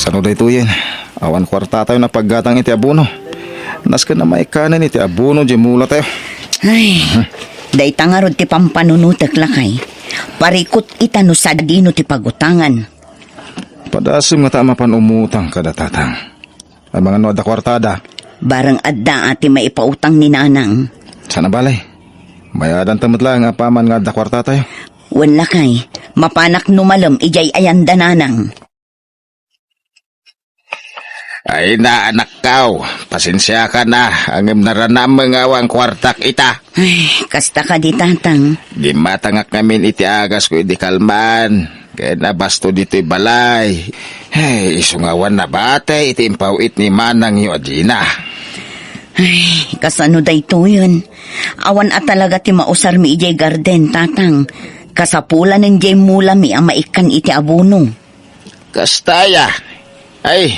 Kasano da ito yan? Awan kwarta tayo na paggatang iti abuno. Nas ka na maikanan iti abuno di mula tayo. Ay, day tangarod ti pampanunutek lakay. Parikot itano sa dino ti pagutangan. Padasim nga tama pan umutang kada tatang. Ay mga noda kwartada. Barang adda ati maipautang ni nanang. Sana balay. Bayadan tamad lang nga paman nga da kwarta tayo. Wan lakay, mapanak numalem ijay ayanda nanang. Ay na anak kaw, pasensya ka na, ang naranam mga awang kwartak ita. Ay, kasta ka di tatang. Di matangak namin iti agas ko iti kalman, kaya nabasto dito'y balay. Hey, isungawan na batay iti impawit ni manang yu adina. Ay, kasano da ito yun? Awan at talaga ti mausar mi ijay garden tatang. Kasapulan ng jay mula mi ang maikan iti abuno. Kastaya, ay,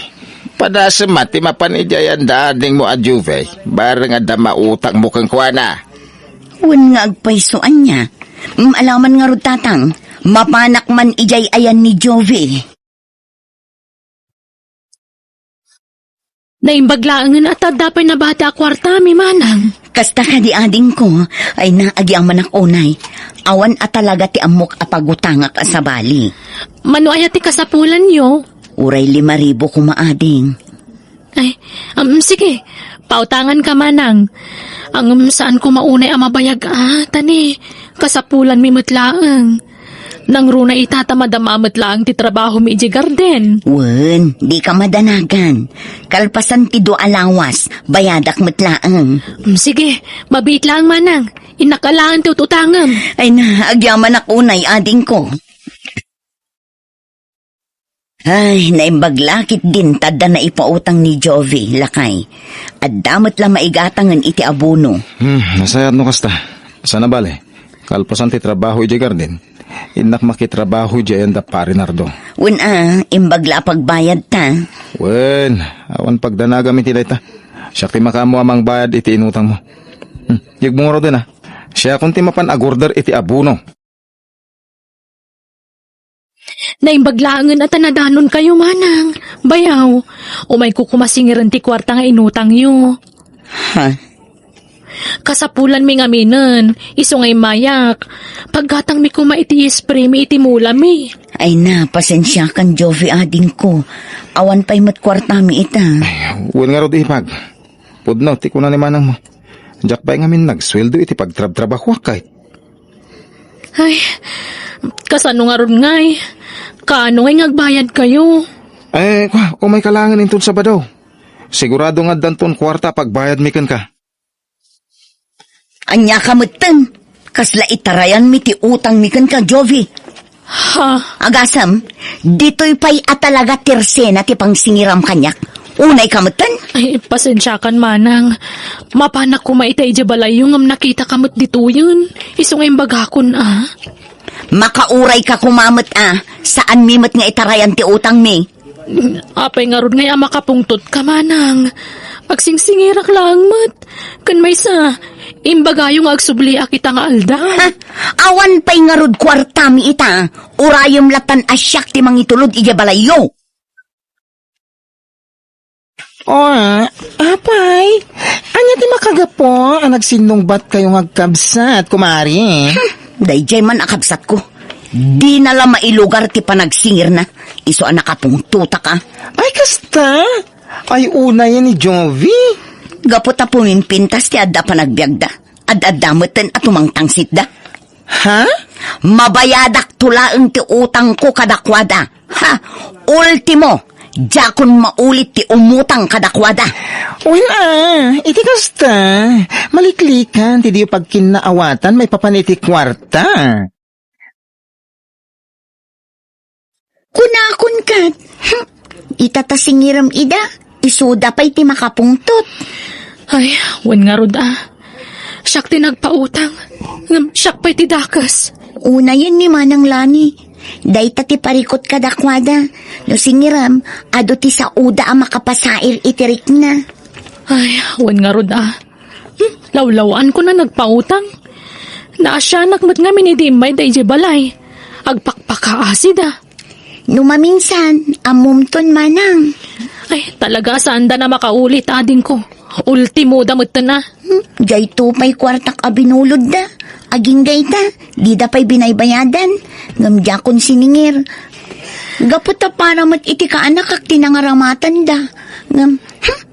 padasamat ti mapanijayan daading mo adjuve, barang adda mautang mo kang kuwana. Wan nga agpaysoan niya. Alaman nga rod tatang, mapanak man ijay ayan ni Jovi. Naimbaglaangan at dapay na bata kwarta mi manang. Kasta ka di ading ko, ay naagi ang manakunay. Awan at talaga ti amok apagutangak sa bali. Mano ay ati kasapulan yo? Uray 5,000 kumaading. Ay, sige, pautangan ka manang. Ang saan ko maunay ang mabayag tani, kasapulan mi mutlaang. Nang runa itatamadamamat lang ti trabaho mi iji garden. Wen, di ka madanagan. Kalpasan ti do alawas, bayadak mutlaang. Sige, mabit lang manang. Inakalaan ti ututangam. Ay na, agyaman akunay ading ko. Ay, naimbaglakit din tada na ipautang ni Jovi, lakay. At damot lang maigatangan iti abuno. Nasayat no kasta. Sana bale. Kalpasan ti trabaho iti garden. Inak makitrabaho di enda parinardo. Wen imbagla pagbayad ta. Wen, awan pagdanagam iti dayta. Siya ti makamo amang bayad iti inutang mo. Yagmong ro din Siya kung ti mapan agorder iti abuno. Naimbaglaangan at nadanon kayo manang. Bayaw, umay ko kumasingiran ti kwarta nga inutang yo. Ha? Kasapulan mi ngaminan, iso ngay mayak. Paggatang mi kuma iti spray mi iti mula mi. Ay na, pasensya kan Jovi ading ko. Awan pa'y matkwarta mi ita. Wen nga ro di ipag. Pudno, ti kuna ni manang mo. Diyak pa ngamin nagsweldo iti pagtrab-trabaho kay. Ay, kasano nga ron ngay? Kaano ngay ngagbayad kayo? Ay, may kalangan intun sa badaw. Sigurado nga danton kwarta pagbayad mi ka. Anya kamutan. Kasla itarayan mi ti utang mi kan ka, Jovi. Ha? Agasam, dito'y pa'y atalaga tirsena ti pangsingiram kanyak. Unay kamutan. Ay, pasensya kan manang. Mapanak ko maitay di balay yung nakita kamot dito yun. Iso ngayong bagakon Makauray ka kumamot Saan mimot nga itarayan ti utang mi? Apay nga ron ngay makapungtot ka manang. Agsingsingirak lang mat. Kan may sa, imbaga yung agsubli akita nga alda. Ha? Awan pa'y nga rod kwarta mi ita. Urayom latan asyak ti mangitulod ija balayo. Apay, anya ti makagapo ang nagsinungbat kayong agkabsat, kumari. Dayjay man akabsat ko. Di na lang mailugar ti panagsingir na. Iso ang nakapungtuta ka. Ay, kasta. Ay, una yan ni Jovi. Gaputa pumimpintas ti adda panagbiagda. Ad-addamutin at umangtangsit da. Ha? Mabayadak tulaang ti utang ko kadakwada. Ha? Ultimo, jakon maulit ti umutang kadakwada. Iti kasta. Maliklikan, ti di pagkinaawatan, may papaniti kwarta. Kunakon kat. Itatasingiram ida. Isuda pa'y ti makapungtot. Ay, wan nga rod Siyak ti nagpautang. Siyak pa'y ti dakas. Una yan ni Manang Lani. Dayta ti parikot kadakwada. No singiram, ado ti sa uda ang makapasair itirik na. Ay, wan nga rod Lawlawan ko na nagpautang. Naasyanak mat nga minidimay da ije balay. Agpakpakaasid Numaminsan, amumton manang. Ay, talaga saan da na makaulit ading ko. Ultimo damot na. Jay tupay kwartak abinulod da. Aging gayta, di da pa'y binaybayadan. Ngamdya kon siningir. Gaputa para mat iti ka anak kak tinangaramatan da.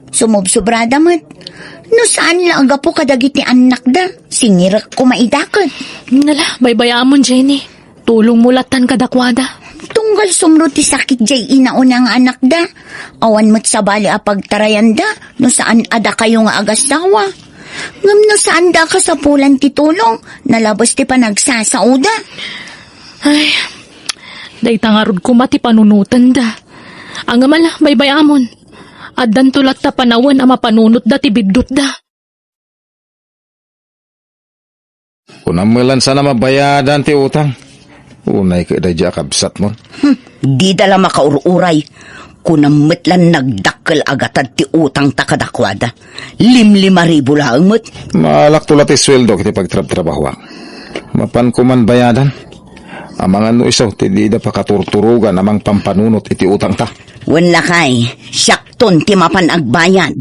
Sumubsobrada mat. No saan lang agapo kadagiti anak da. Singirak ko maidakot. Nala, baybayamon, Jenny. Tulong mulatan kadakwada. Tunggal sumro ti sakit jay inaunang anak da. Awan mo't sabali apagtarayan da. No saan ada kayo nga agasawa. Ngam no saan da ka sa pulan ti tulong. Nalabas ti panagsasauda. Ay, day tangarod ko mati panunutan da. Ang amala, baybayamon. Addan tulat ta panawan ama panunot da ti biddot da. Kunamalan sana mabayadan ti utang. Unay ka da kabsat mo. Di dala makaururay. Kunamitlan nagdakkel agatad ti utang takadakwada. 5,000 lang mo't. Malak tulat ti sweldo kiti pagtrabaho. Mapan ko man bayadan. Amang ano isaw, ti di da pakaturturugan amang pampanunot iti utang ta. Wala kay, syakton ti mapan agbayan.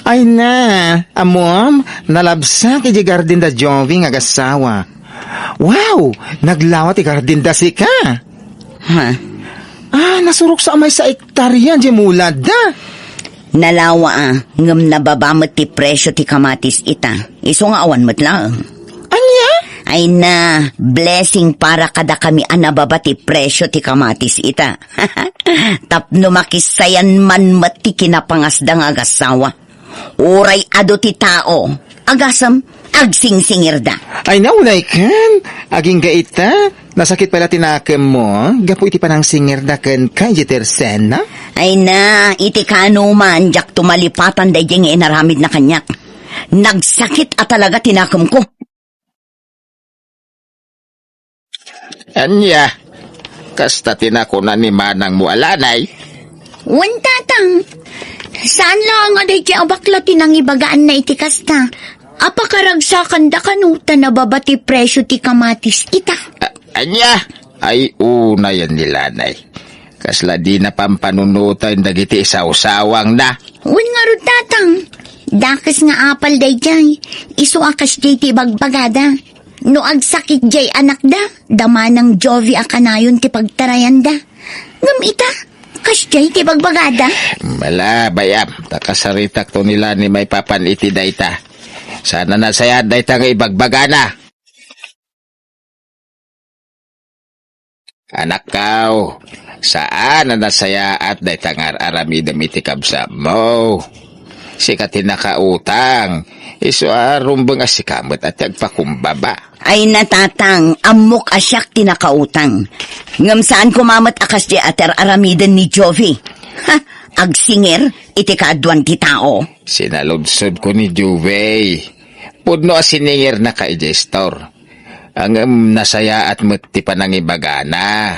Ay na, amom, nalabsa kay Gardinda Joving agasawa. Wow, naglawa ti Gardinda si ka. Ha? Nasurok sa amay sa ektaryan, di mulad da. Nalawa ngam nababamot ti presyo ti kamatis ita. Iso nga awan mo't lang. Anya? Ay na, blessing para kada kami anababa ti presyo ti kamatis ita. Tapno makisayan man mati kinapangasda nga agasawa. Uray ado ti tao. Agasam, agsingsingir da. Ay naunay kan, aging gaita, nasakit pala tinakam mo, gapo iti panang singir da kan kay Jitersen na? Ay na, iti kanuman, jak tumalipatan da yung inaramid na kanyak. Nagsakit at talaga tinakam ko. Anya, kasta tinakunan ni manang mo alanay. Wan tatang, saan lang nga day kaya bakla tinang ibagaan na iti kasta? Apakaragsakan da kanuta na babati presyo ti kamatis ita. Anya, ay una yan nilanay. Kasla di na pampanunutan dagiti isaw-sawang na. Wan nga ro tatang, dakas nga apal day jay, iso akas jay ti bagbagada. No agsakit jay anak da, dama ng Jovi akanayon ti pagtarayan da. Ngam ita, kas jay ti bagbagada. Mala, bayam, takasaritak to nila ni may papan iti dayta. Sana nasaya dayta nga ibagbagana. Anak kaw, saan na nasaya at dayta nga aramidam iti kabsa mo? Sika tinakautang, iso arumbang asikamot at yagpakumbaba. Ay natatang, amok asyak tinakautang. Ngam saan kumamat akas di ater aramidan ni Jovi. Ha, agsingir, iti kaadwan ti tao. Sinalubsod ko ni Juve. Pudno asiningir na ka store. Ang nasaya at mo't ti panangibagana.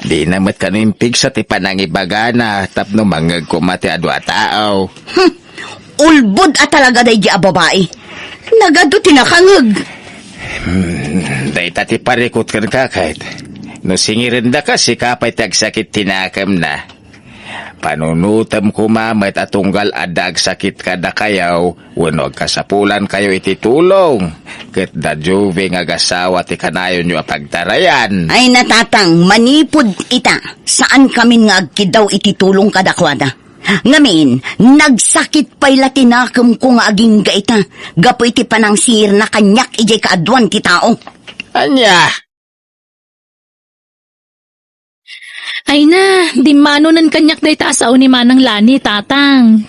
Di na mo't kanimpig sa ti panangibagana. Tapno mangag kumati adwa tao. Ulbod at talaga day di babae. Nagado tinakangag. Day tati parikot kan kakait. No singirin da ka si kapay tagsakit tinakam na. Panunutam kumamat at tunggal adag sakit kada kayaw, wanog kasapulan kayo ititulong. Ket da Juve nga gasawa ti kanayon nyo apagtarayan. Ay natatang, manipod ita. Saan kami nga agkidaw ititulong kadakwada? Ngamin, nagsakit pa'y latinakam ko nga aging gaita. Gapo iti panang sir na kanyak ijay kaadwan ti tao. Anya? Ay na, di manonan kanyak day taasaw ni manang lani, tatang.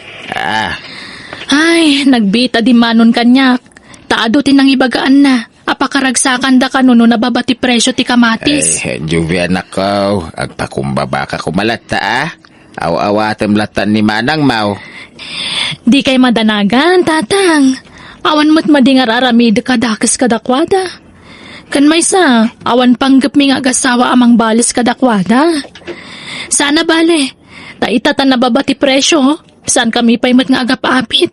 Ay, nagbita di manon kanyak. Taado tinang ibagaan na. Apakaragsakan da kanuno na babati presyo ti kamatis. Juve anak ko, agpakumbaba ka kumalata Aw-awatem latan ni manang mau. Di kay madanagan, tatang. Awan mo't madingar aramid kadakas kadakwada. Kan may sa, awan panggap mi nga agasawa amang balis kadakwada. Sana bale, taitatan na babati presyo, saan kami pa'y mat nga agap-apit.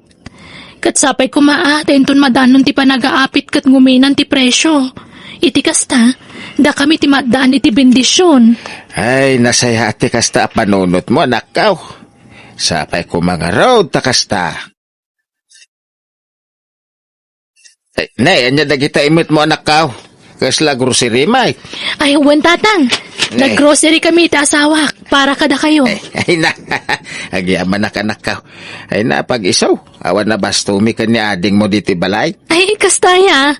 Kat sapay kumaa, tenton madanon ti panag-aapit kat nguminan ti presyo. Iti kasta, da kami timadaan iti bendisyon. Ay, nasaya ati kasta panunot mo, nakaw. Sapay ko mga road takasta. Ay, nay, anya dagita imit mo, nakaw. Kasla grocery, Mike. Ay, wan tatang. Nag-grocery kami iti asawak para kada kayo. Ay na, agyaman na ka, nakaw. Ay na, pag-isaw. Awan na bastumi ka ni ading mo dito balay. Ay, kastaya.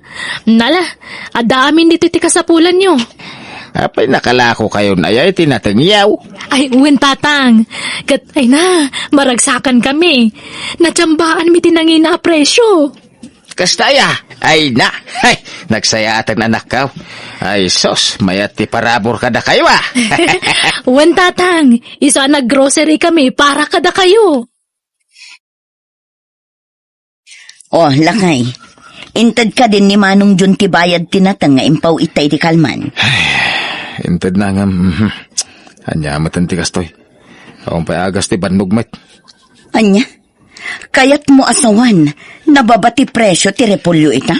Nala, adaamin dito iti kasapulan nyo. Apay nakalako kayo na ay tinatangyaw. Ay, wan tatang. Kat, ay na, maragsakan kami. Natsambaan mi tinangin na presyo. Kastaya, ay na. Ay, nagsaya atang anak ka. Ay sos, mayat ti parabor kada kayo ah. Wan tatang, isa nag-grocery kami para kada kayo. Oh, lakay. Intad ka din ni Manong Jun ti bayad tinatang nga impaw itay ti kalman. Inted na nga, anya matan ti kastoy. Akong pa agas ti bandugmat. Anya? Kayat mo asawan, nababati presyo ti repolyo ita?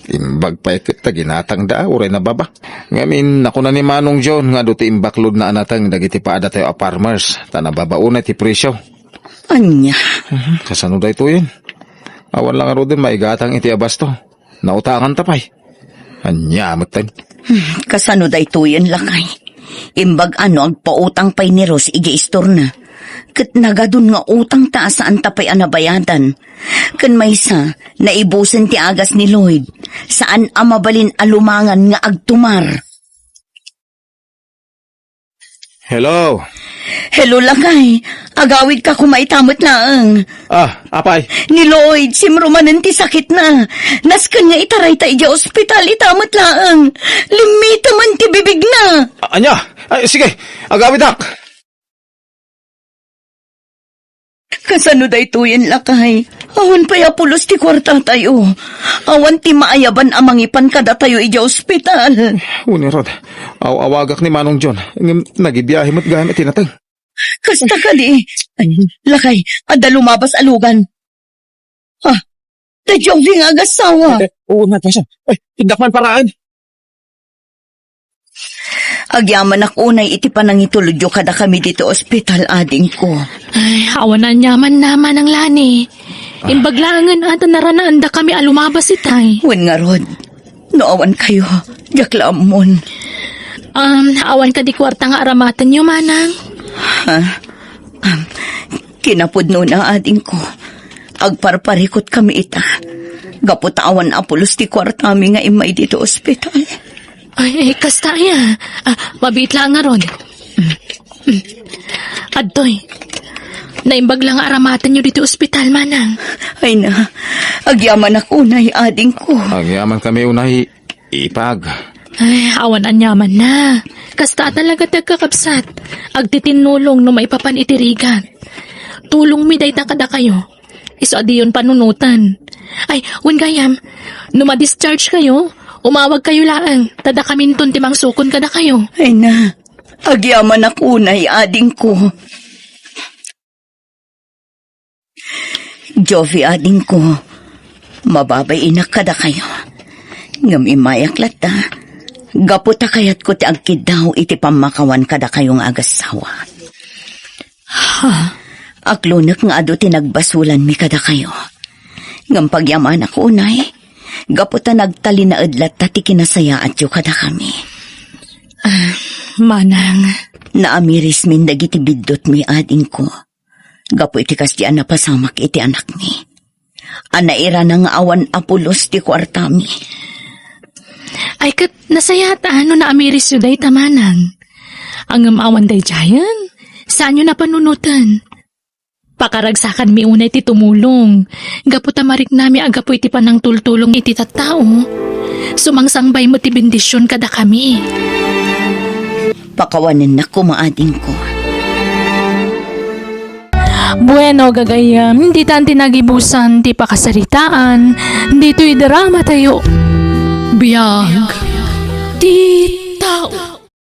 Imbag pa ikita ginatang da, uray na baba. Ngamin, ako na ni Manong John, nga do ti imbaklod na anatang dagiti paada tayo a farmers, tanababauna ti presyo. Anya? Kasano da ito yun? Awan lang aro din maigatang iti abasto. Nautangan tapay. Anya, matan. Kasano da ito yan, lakay? Imbag ano, agpautang pay ni Ros, igi-istor na. Kat nagadun nga utang taas saan tapay anabayadan. Kan maysa, naibusen ti agas ni Lloyd, saan amabalin alumangan nga agtumar. Hello? Hello, lakay. Agawid ka kumaitamot laang. Apay. Ni Lloyd, simrumanan ti sakit na. Naskan nga itaray ta ija ospital, itamot laang. Limita man ti bibig na. Anya? Ay, sige, agawid ak. Kasano da ito yan, lakay? Awan pa'y apulos ti kwarta tayo. Awan ti maayaban amang ipan kada tayo ija ospital. Unirod, awagak ni Manong John. Nagibiyahe mo't gamit tinatang. Kasta ka di. Ay, lakay, ada lumabas alugan. Da Joving agasawa. Oo nga, Tasha. Ay, tindak man paraan. Agyaman unay iti panangituludyo kada kami dito ospital ading ko. Ay, awan na nyaman naman ang lani. Imbaglangan ata naranaan da kami alumabas itay. Wen nga rod, noawan kayo, jaklamon. Awan ka di kwarta nga aramatan nyo, manang. Kinapudno na ading ko. Agparparikot kami ita. Gaputawan apulos ti kwartami nga imay dito ospital. Ay, kastaya. Mabit lang nga ron. Adtoy, naimbag lang nga aramatan nyo dito ospital, manang. Ay na, agyaman unay ading ko. Ang yaman kami unay, ipag. Ay, awan anyaman na. Kasta talaga tagkakapsat. Agtitinulong no maipapan itirigan. Tulong mi dayta kada kayo. Iso adiyon panunutan. Ay, wen gayam, no ma-discharge kayo, umawag kayo laang. Tada kaminton timang sukon kada kayo. Ay na, agyaman unay ading ko. Jovi ading ko, mababay inak kada kayo. Ngam imayak lata, gaputa kayat ko ti agkid daw iti pamakawan kada kayong agasawa. Aklunak nga ado ti nagbasulan mi kada kayo. Ngam pagyaman ako unay, gaputa nagtali na adlat ti kinasaya at yu kada kami. Manang. Naamiris min dagiti biddot mi ading ko. Gapu iti kasdian na pasamak iti anak mi. Anaira na nga awan apulos ti kwartami. Ay, kat nasayata ano na amiris yu day tamanang. Ang amawan day jayan, saan yu napanunutan? Pakaragsakan mi unay ti tumulong. Gapu tamarik nami agapu iti panang tultulong iti tattao. Sumangsangbay mo ti bendisyon kada kami. Pakawanin na kumaading ko. Bueno, gagayam, hindi tan tinagibusan, di pakasaritaan, dito'y drama tayo. Biyag, di tao.